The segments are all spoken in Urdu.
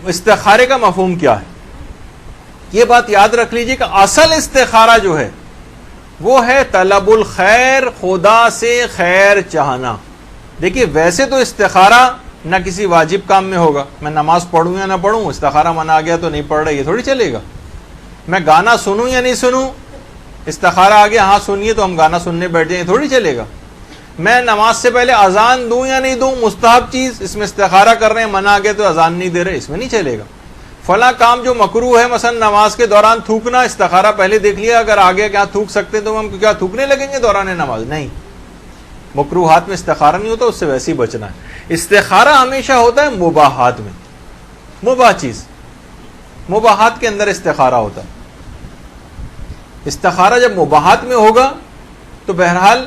استخارے کا مفہوم کیا ہے؟ یہ بات یاد رکھ لیجئے کہ اصل استخارہ جو ہے وہ ہے طلب الخیر، خدا سے خیر چاہنا. دیکھیے ویسے تو استخارہ نہ کسی واجب کام میں ہوگا، میں نماز پڑھوں یا نہ پڑھوں، استخارہ منع آ گیا تو نہیں پڑھ رہا، یہ تھوڑی چلے گا. میں گانا سنوں یا نہیں سنوں، استخارہ آ گیا ہاں سنیے تو ہم گانا سننے بیٹھ جائیں، یہ تھوڑی چلے گا. میں نماز سے پہلے اذان دوں یا نہیں دوں، مستحب چیز، اس میں استخارہ کر رہے ہیں، منع آ گیا تو اذان نہیں دے رہے، اس میں نہیں چلے گا. فلاں کام جو مکروہ ہے، مثلا نماز کے دوران تھوکنا، استخارہ پہلے دیکھ لیا اگر آگے کیا تھوک سکتے ہیں تو ہم کیا تھوکنے لگیں گے دوران نماز؟ نہیں، مکروہات میں استخارہ نہیں ہوتا، اس سے ویسے ہی بچنا ہے. استخارہ ہمیشہ ہوتا ہے مباحات میں، مباح چیز، مباحات کے اندر استخارہ ہوتا ہے. استخارہ جب مباحات میں ہوگا تو بہرحال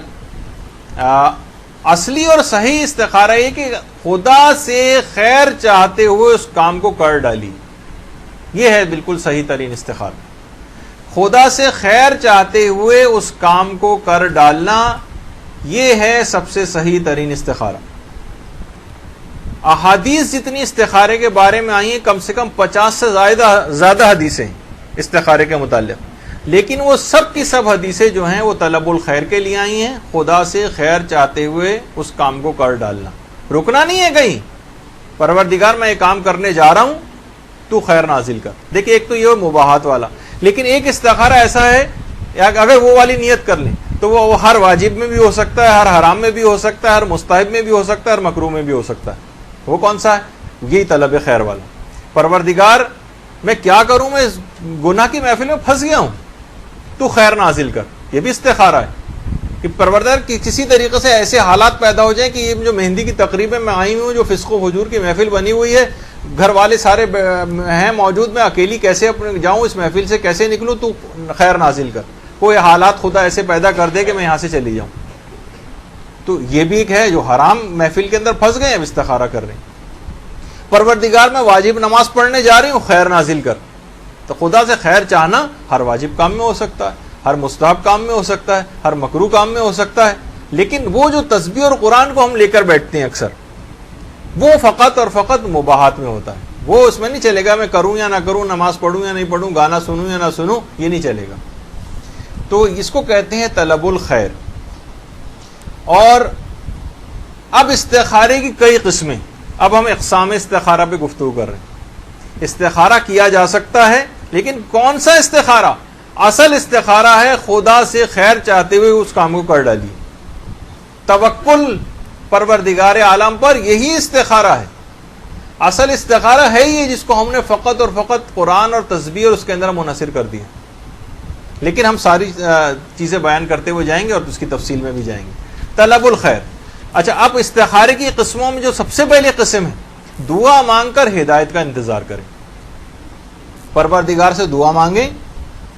اصلی اور صحیح استخارہ یہ کہ خدا سے خیر چاہتے ہوئے اس کام کو کر ڈالی، یہ ہے بالکل صحیح ترین استخارہ. خدا سے خیر چاہتے ہوئے اس کام کو کر ڈالنا، یہ ہے سب سے صحیح ترین استخارہ. احادیث جتنی استخارے کے بارے میں آئی ہیں، کم سے کم 50 سے زیادہ حدیثیں استخارے کے متعلق، لیکن وہ سب کی سب حدیثیں جو ہیں وہ طلب الخیر کے لیے آئی ہیں، خدا سے خیر چاہتے ہوئے اس کام کو کر ڈالنا، رکنا نہیں ہے کہیں. پروردگار میں یہ کام کرنے جا رہا ہوں تو خیر نازل کر. دیکھیں ایک تو یہ مباحات والا، لیکن ایک استخارہ ایسا ہے اگر وہ والی نیت کر لیں تو وہ ہر واجب میں بھی ہو سکتا ہے، ہر حرام میں بھی ہو سکتا ہے، ہر مستحب میں بھی ہو سکتا ہے، ہر مکروہ میں بھی ہو سکتا ہے. وہ کون سا ہے؟ یہی طلب خیر والا. پروردگار میں کیا کروں، میں گناہ کی محفل میں پھنس گیا ہوں، تو خیر نازل کر. یہ بھی استخارہ ہے کہ پروردگار کی کسی طریقے سے ایسے حالات پیدا ہو جائیں کہ یہ جو مہندی کی تقریبیں میں آئی ہوں، جو فسق و فجور کی محفل بنی ہوئی ہے، گھر والے سارے ہیں موجود، میں اکیلی کیسے جاؤں اس محفل سے، کیسے نکلوں، تو خیر نازل کر. کوئی حالات خدا ایسے پیدا کر دے کہ میں یہاں سے چلی جاؤں. تو یہ بھی ایک ہے جو حرام محفل کے اندر پھنس گئے، اب استخارہ کر رہے ہیں. پروردگار میں واجب نماز پڑھنے جا رہی ہوں، خیر نازل کر. تو خدا سے خیر چاہنا ہر واجب کام میں ہو سکتا ہے، ہر مستحب کام میں ہو سکتا ہے، ہر مکروہ کام میں ہو سکتا ہے. لیکن وہ جو تسبیح اور قرآن کو ہم لے کر بیٹھتے ہیں اکثر، وہ فقط اور فقط مباحات میں ہوتا ہے. وہ اس میں نہیں چلے گا میں کروں یا نہ کروں، نماز پڑھوں یا نہیں پڑھوں، گانا سنوں یا نہ سنوں، یہ نہیں چلے گا. تو اس کو کہتے ہیں طلب الخیر. اور اب استخارے کی کئی قسمیں، اب ہم اقسام استخارہ پہ گفتگو کر رہے ہیں. استخارہ کیا جا سکتا ہے، لیکن کون سا استخارہ؟ اصل استخارہ ہے خدا سے خیر چاہتے ہوئے اس کام کو کر ڈالیے. توکل پروردگار عالم پر، یہی استخارہ ہے. اصل استخارہ ہے یہ جس کو ہم نے فقط اور فقط قرآن اور تسبیح اور اس کے اندر منحصر کر دیا. لیکن ہم ساری چیزیں بیان کرتے ہوئے جائیں گے اور اس کی تفصیل میں بھی جائیں گے. طلب الخیر. اچھا، اب استخارے کی قسموں میں جو سب سے پہلی قسم ہے، دعا مانگ کر ہدایت کا انتظار کریں. پروردگار سے دعا مانگیں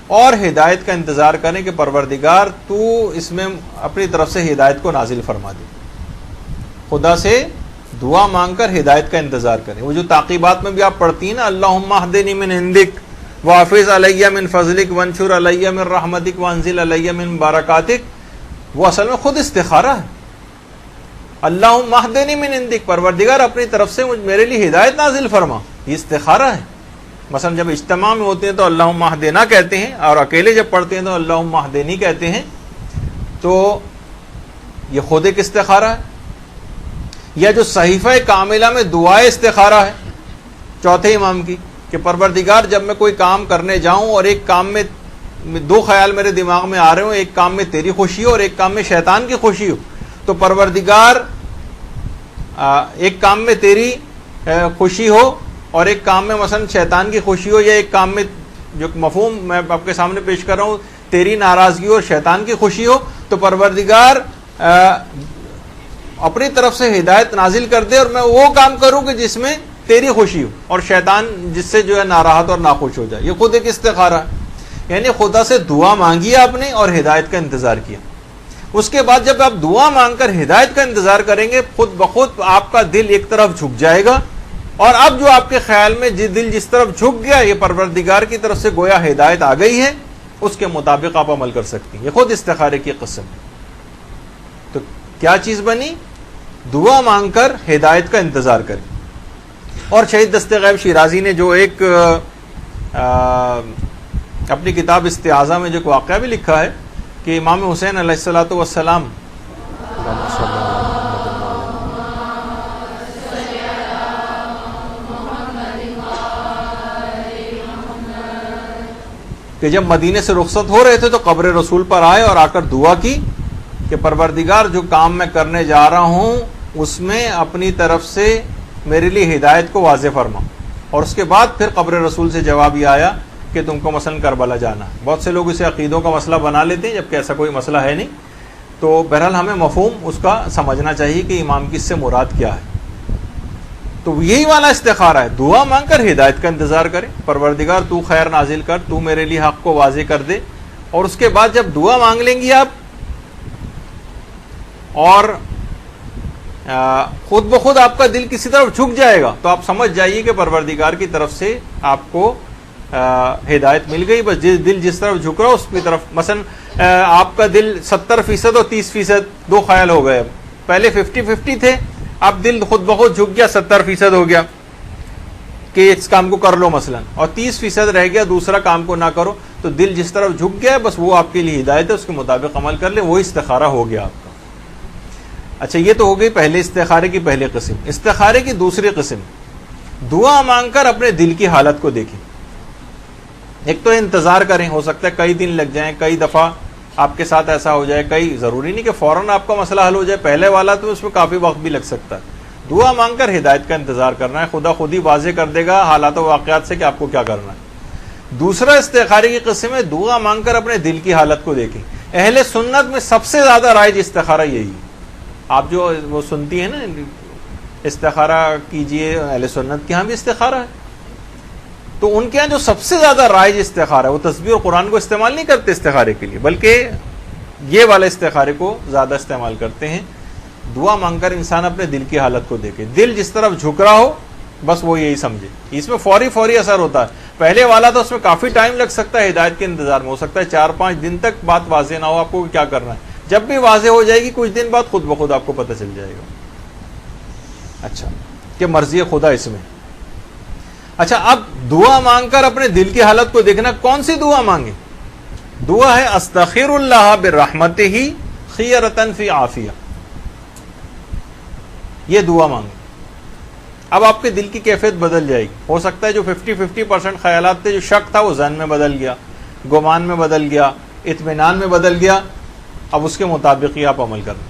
اور ہدایت کا انتظار کریں کہ پروردگار تو اس میں اپنی طرف سے ہدایت کو نازل فرما دے. خدا سے دعا مانگ کر ہدایت کا انتظار کریں. وہ جو تعقیبات میں بھی آپ پڑھتی ہیں نا، اللہم اہدنی من عندک وحفظ علی من فضلک وانشر علی من رحمتک وانزل علی من برکاتک، وہ اصل میں خود استخارہ ہے. اللہم اہدنی من عندک، پروردگار اپنی طرف سے میرے لیے ہدایت نازل فرما، یہ استخارہ ہے. مثلا جب اجتماع میں ہوتے ہیں تو اللہم اہدنا کہتے ہیں، اور اکیلے جب پڑھتے ہیں تو اللہم اہدنی کہتے ہیں. تو یہ خود ایک استخارہ ہے. یا جو صحیفہ کاملہ میں دعائے استخارہ ہے چوتھے امام کی، کہ پروردگار جب میں کوئی کام کرنے جاؤں اور ایک کام میں دو خیال میرے دماغ میں آ رہے ہوں، ایک کام میں تیری خوشی ہو اور ایک کام میں شیطان کی خوشی ہو، تو پروردگار ایک کام میں تیری خوشی ہو اور ایک کام میں مثلا شیطان کی خوشی ہو، یا ایک کام میں جو مفہوم میں آپ کے سامنے پیش کر رہا ہوں تیری ناراضگی اور شیطان کی خوشی ہو، تو پروردگار اپنی طرف سے ہدایت نازل کر دے اور میں وہ کام کروں کہ جس میں تیری خوشی ہو اور شیطان جس سے جو ہے ناراحت اور ناخوش ہو جائے. یہ خود ایک استخارہ ہے. یعنی خدا سے دعا مانگی آپ نے اور ہدایت کا انتظار کیا. اس کے بعد جب آپ دعا مانگ کر ہدایت کا انتظار کریں گے، خود بخود آپ کا دل ایک طرف جھک جائے گا، اور اب جو آپ کے خیال میں دل جس طرف جھک گیا، یہ پروردگار کی طرف سے گویا ہدایت آ گئی ہے، اس کے مطابق آپ عمل کر سکتی ہیں. یہ خود استخارے کی قسم ہے. تو کیا چیز بنی؟ دعا مانگ کر ہدایت کا انتظار کریں. اور شہید دست غیب شیرازی نے جو ایک اپنی کتاب استعاذہ میں جو ایک واقعہ بھی لکھا ہے کہ امام حسین علیہ الصلوۃ والسلام کہ جب مدینے سے رخصت ہو رہے تھے تو قبر رسول پر آئے اور آ کر دعا کی کہ پروردگار جو کام میں کرنے جا رہا ہوں اس میں اپنی طرف سے میرے لیے ہدایت کو واضح فرما. اور اس کے بعد پھر قبر رسول سے جواب یہ آیا کہ تم کو مثلا کربلا جانا. بہت سے لوگ اسے عقیدوں کا مسئلہ بنا لیتے ہیں جبکہ ایسا کوئی مسئلہ ہے نہیں. تو بہرحال ہمیں مفہوم اس کا سمجھنا چاہیے کہ امام کی اس سے مراد کیا ہے. تو یہی والا استخارہ ہے, دعا مانگ کر ہدایت کا انتظار کریں, پروردگار تو خیر نازل کر, تو میرے لیے حق کو واضح کر دے. اور اس کے بعد جب دعا مانگ لیں گی آپ اور خود بخود آپ کا دل کسی طرف جھک جائے گا تو آپ سمجھ جائیے کہ پروردگار کی طرف سے آپ کو ہدایت مل گئی. بس دل جس طرف جھک رہا اس کی طرف, مثلا آپ کا دل 70% اور 30% دو خیال ہو گئے. پہلے 50-50 تھے, اب دل خود بخود جھک گیا 70% ہو گیا کہ اس کام کو کر لو مثلا, اور 30% رہ گیا دوسرا کام کو نہ کرو. تو دل جس طرف جھک گیا بس وہ آپ کے لیے ہدایت ہے, اس کے مطابق عمل کر لیں, وہ استخارہ ہو گیا آپ کا. اچھا, یہ تو ہو گئی پہلے استخارے کی پہلی قسم. استخارے کی دوسری قسم, دعا مانگ کر اپنے دل کی حالت کو دیکھیں. ایک تو انتظار کریں, ہو سکتا ہے کئی دن لگ جائیں, کئی دفعہ آپ کے ساتھ ایسا ہو جائے, کئی ضروری نہیں کہ فوراً آپ کا مسئلہ حل ہو جائے. پہلے والا تو اس میں کافی وقت بھی لگ سکتا ہے. دعا مانگ کر ہدایت کا انتظار کرنا ہے, خدا خود ہی واضح کر دے گا حالات و واقعات سے کہ آپ کو کیا کرنا ہے. دوسرا استخارے کی قسم ہے, دعا مانگ کر اپنے دل کی حالت کو دیکھیں. اہل سنت میں سب سے زیادہ رائج استخارہ یہی ہے. آپ جو وہ سنتی ہیں نا استخارہ کیجئے, اہل سنت کے ہاں بھی استخارہ ہے. تو ان کے ہاں جو سب سے زیادہ رائج استخارہ ہے وہ تسبیح اور قرآن کو استعمال نہیں کرتے استخارے کے لیے, بلکہ یہ والے استخارے کو زیادہ استعمال کرتے ہیں. دعا مانگ کر انسان اپنے دل کی حالت کو دیکھے, دل جس طرف جھک رہا ہو بس وہ یہی سمجھے. اس میں فوری اثر ہوتا ہے. پہلے والا تو اس میں کافی ٹائم لگ سکتا ہے, ہدایت کے انتظار میں ہو سکتا ہے 4-5 دن تک بات واضح نہ ہو آپ کو کیا کرنا ہے. جب بھی واضح ہو جائے گی کچھ دن بعد خود بخود آپ کو پتہ چل جائے گا. اچھا, کہ مرضی خدا اس میں. اچھا, اب دعا مانگ کر اپنے دل کی حالت کو دیکھنا. کون سی دعا مانگے؟ دعا ہے استغفر اللہ برحمتہ خیرۃ فی عافیہ. یہ دعا مانگے. اب آپ کے دل کی کیفیت بدل جائے گی. ہو سکتا ہے جو 50% خیالات تھے, جو شک تھا وہ ظن میں بدل گیا, گمان میں بدل گیا, اطمینان میں بدل گیا. اب اس کے مطابق ہی آپ عمل کریں.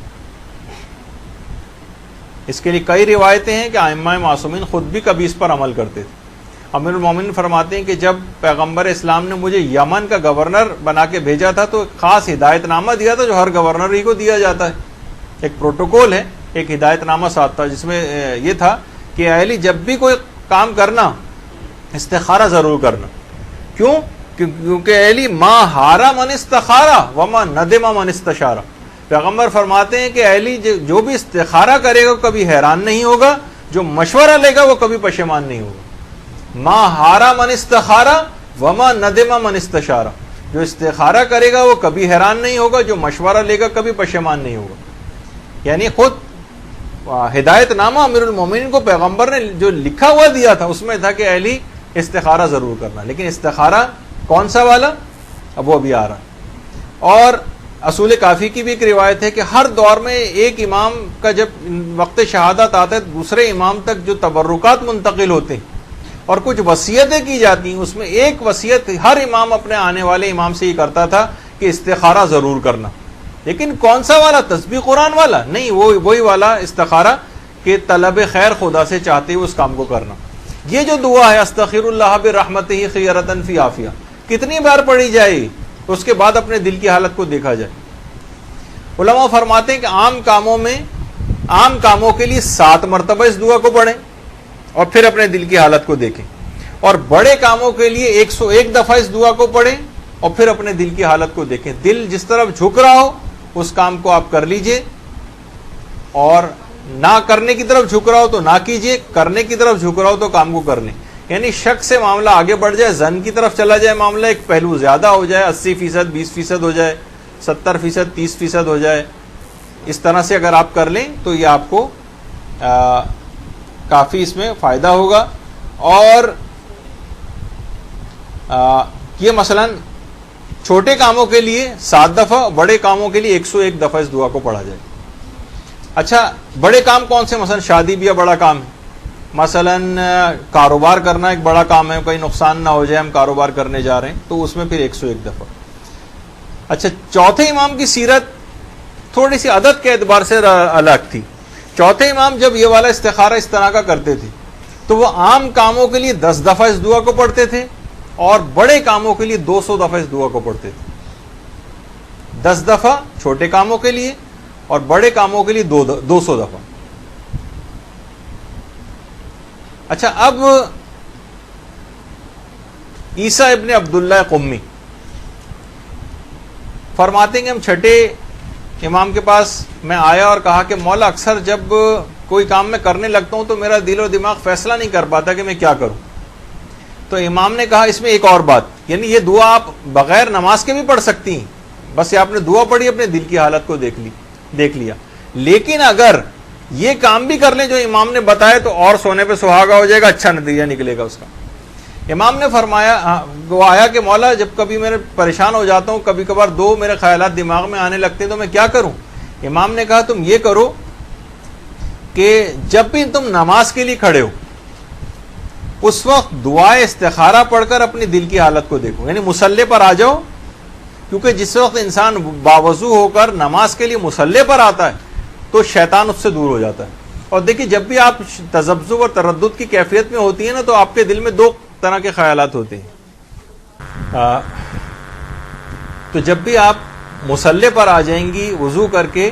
اس کے لیے کئی روایتیں ہیں کہ ائمہ معصومین خود بھی کبھی اس پر عمل کرتے تھے. امیر المومنین فرماتے ہیں کہ جب پیغمبر اسلام نے مجھے یمن کا گورنر بنا کے بھیجا تھا تو ایک خاص ہدایت نامہ دیا تھا جو ہر گورنر ہی کو دیا جاتا ہے. ایک پروٹوکول ہے, ایک ہدایت نامہ ساتھ تھا جس میں یہ تھا کہ اے علی جب بھی کوئی کام کرنا استخارہ ضرور کرنا. کیوں؟ کیونکہ اے علی ما ہارا من استخارہ وما ندم من استشارہ. پیغمبر فرماتے ہیں کہ اے علی جو بھی استخارہ کرے گا کبھی حیران نہیں ہوگا, جو مشورہ لے گا وہ کبھی پشیمان نہیں ہوگا. ما ہارا من استخارہ وما ندم من استشارہ. جو استخارہ کرے گا وہ کبھی حیران نہیں ہوگا, جو مشورہ لے گا کبھی پشیمان نہیں ہوگا. یعنی خود ہدایت نامہ امیر المومنین کو پیغمبر نے جو لکھا ہوا دیا تھا اس میں تھا کہ اے علی استخارہ ضرور کرنا. لیکن استخارہ کون سا والا, اب وہ ابھی آ رہا. اور اصول کافی کی بھی ایک روایت ہے کہ ہر دور میں ایک امام کا جب وقت شہادت آتا ہے دوسرے امام تک جو تبرکات منتقل ہوتے ہیں اور کچھ وصیتیں کی جاتی ہیں, اس میں ایک وصیت ہر امام اپنے آنے والے امام سے یہ کرتا تھا کہ استخارہ ضرور کرنا. لیکن کون سا والا؟ تسبیح قرآن والا نہیں, وہی والا استخارہ کہ طلب خیر خدا سے چاہتے ہوئے اس کام کو کرنا. یہ جو دعا ہے استغفر اللہ برحمتہ خیرۃ فی عافیہ, کتنی بار پڑھی جائے اس کے بعد اپنے دل کی حالت کو دیکھا جائے. علماء فرماتے ہیں کہ عام کاموں کے لیے 7 مرتبہ اس دعا کو پڑھیں اور پھر اپنے دل کی حالت کو دیکھیں, اور بڑے کاموں کے لیے 101 دفعہ اس دعا کو پڑھیں اور پھر اپنے دل کی حالت کو دیکھیں. دل جس طرف جھک رہا ہو اس کام کو آپ کر لیجئے, اور نہ کرنے کی طرف جھک رہا ہو تو نہ کیجئے, کرنے کی طرف جھک رہا ہو تو کام کو کر لیں. یعنی شک سے معاملہ آگے بڑھ جائے, ظن کی طرف چلا جائے معاملہ, ایک پہلو زیادہ ہو جائے, 80% 20% ہو جائے, 70% 30% ہو جائے. اس طرح سے اگر آپ کر لیں تو یہ آپ کو کافی اس میں فائدہ ہوگا. اور یہ مثلا چھوٹے کاموں کے لیے 7 دفعہ, بڑے کاموں کے لیے 101 دفعہ اس دعا کو پڑھا جائے. اچھا بڑے کام کون سے؟ مثلا شادی بھی بڑا کام ہے, مثلا کاروبار کرنا ایک بڑا کام ہے, کوئی نقصان نہ ہو جائے, ہم کاروبار کرنے جا رہے ہیں, تو اس میں پھر 101 دفعہ. اچھا چوتھے امام کی سیرت تھوڑی سی عدد کے اعتبار سے الگ تھی. چوتھے امام جب یہ والا استخارہ اس طرح کا کرتے تھے تو وہ عام کاموں کے لیے 10 دفعہ اس دعا کو پڑھتے تھے, اور بڑے کاموں کے لیے 200 دفعہ اس دعا کو پڑھتے تھے. 10 دفعہ چھوٹے کاموں کے لیے اور بڑے کاموں کے لیے 200 دفعہ. اچھا اب عیسیٰ ابن عبداللہ قمی فرماتے ہیں کہ ہم چھٹے امام کے پاس میں آیا اور کہا کہ مولا اکثر جب کوئی کام میں کرنے لگتا ہوں تو میرا دل و دماغ فیصلہ نہیں کر پاتا کہ میں کیا کروں. تو امام نے کہا اس میں ایک اور بات, یعنی یہ دعا آپ بغیر نماز کے بھی پڑھ سکتی ہیں, بس یہ آپ نے دعا پڑھی اپنے دل کی حالت کو دیکھ لیا. لیکن اگر یہ کام بھی کر لیں جو امام نے بتایا تو اور سونے پہ سہاگا ہو جائے گا, اچھا نتیجہ نکلے گا اس کا. امام نے فرمایا, وہ آیا کہ مولا جب کبھی میں پریشان ہو جاتا ہوں, کبھی کبھار 2 میرے خیالات دماغ میں آنے لگتے ہیں, تو میں کیا کروں؟ امام نے کہا تم یہ کرو کہ جب بھی تم نماز کے لیے کھڑے ہو اس وقت دعائے استخارہ پڑھ کر اپنی دل کی حالت کو دیکھو, یعنی مصلی پر آ جاؤ, کیونکہ جس وقت انسان باوضو ہو کر نماز کے لیے مصلی پر آتا ہے تو شیطان اس سے دور ہو جاتا ہے. اور دیکھیے جب بھی آپ تذبذب اور تردد کی کیفیت میں ہوتی ہے نا, تو آپ کے دل میں 2 طرح کے خیالات ہوتے ہیں. تو جب بھی آپ مصلی پر آ جائیں گی وضو کر کے,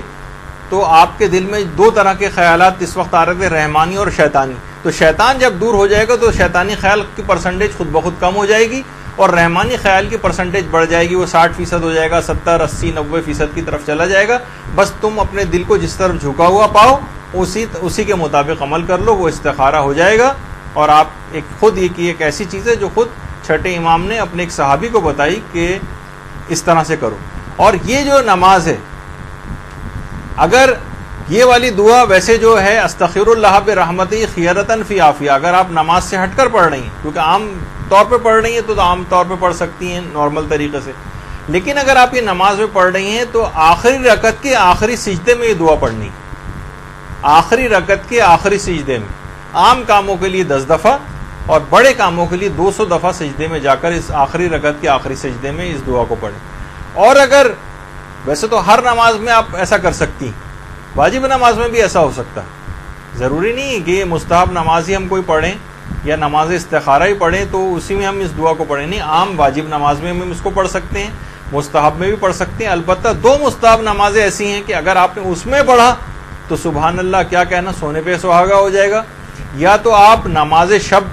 تو آپ کے دل میں 2 طرح کے خیالات اس وقت آ رہے تھے, رحمانی اور شیطانی. تو شیطان جب دور ہو جائے گا تو شیطانی خیال کی پرسنٹیج خود بخود کم ہو جائے گی, اور رحمانی خیال کی پرسنٹیج بڑھ جائے گی, وہ 60% ہو جائے گا, 70, 80, 90% کی طرف چلا جائے گا. بس تم اپنے دل کو جس طرف جھکا ہوا پاؤ اسی کے مطابق عمل کر لو, وہ استخارہ ہو جائے گا. اور آپ خود یہ کی ایک ایسی چیز ہے جو خود چھٹے امام نے اپنے ایک صحابی کو بتائی کہ اس طرح سے کرو. اور یہ جو نماز ہے, اگر یہ والی دعا ویسے جو ہے استغفر اللہ برحمتی خیرتن فی عافیہ, اگر آپ نماز سے ہٹ کر پڑھ رہی ہیں, کیونکہ عام طور پہ پڑھ رہی ہیں تو عام طور پہ پڑھ سکتی ہیں نارمل طریقے سے, لیکن اگر آپ یہ نماز میں پڑھ رہی ہیں تو آخری رکعت کے آخری سجدے میں یہ دعا پڑھنی, آخری رکعت کے آخری سجدے میں. عام کاموں کے لیے 10 دفعہ اور بڑے کاموں کے لیے 200 دفعہ سجدے میں جا کر اس آخری رکعت کے آخری سجدے میں اس دعا کو پڑھیں. اور اگر ویسے تو ہر نماز میں آپ ایسا کر سکتی ہیں, واجب نماز میں بھی ایسا ہو سکتا ہے, ضروری نہیں کہ یہ مستحب نماز ہی ہم کوئی پڑھیں یا نماز استخارہ ہی پڑھیں تو اسی میں ہم اس دعا کو پڑھیں. نہیں, عام واجب نماز میں ہم اس کو پڑھ سکتے ہیں, مستحب میں بھی پڑھ سکتے ہیں. البتہ 2 مستحب نمازیں ایسی ہیں کہ اگر آپ نے اس میں پڑھا تو سبحان اللہ کیا کہنا, سونے پہ سہاگا ہو جائے گا. یا تو آپ نماز شب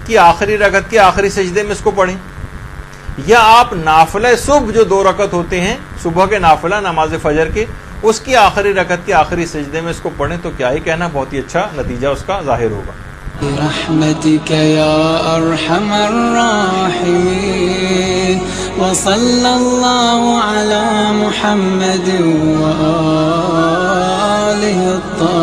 کی آخری رکعت کے آخری سجدے میں اس کو پڑھیں, یا آپ نافلہ صبح جو 2 رکعت ہوتے ہیں صبح کے نافلہ نماز فجر کے, اس کی آخری رکعت کے آخری سجدے میں اس کو پڑھیں, تو کیا ہی کہنا, بہت ہی اچھا نتیجہ اس کا ظاہر ہوگا. برحمتك يا أرحم الراحمين وصلى الله على محمد وآله الطاهرين.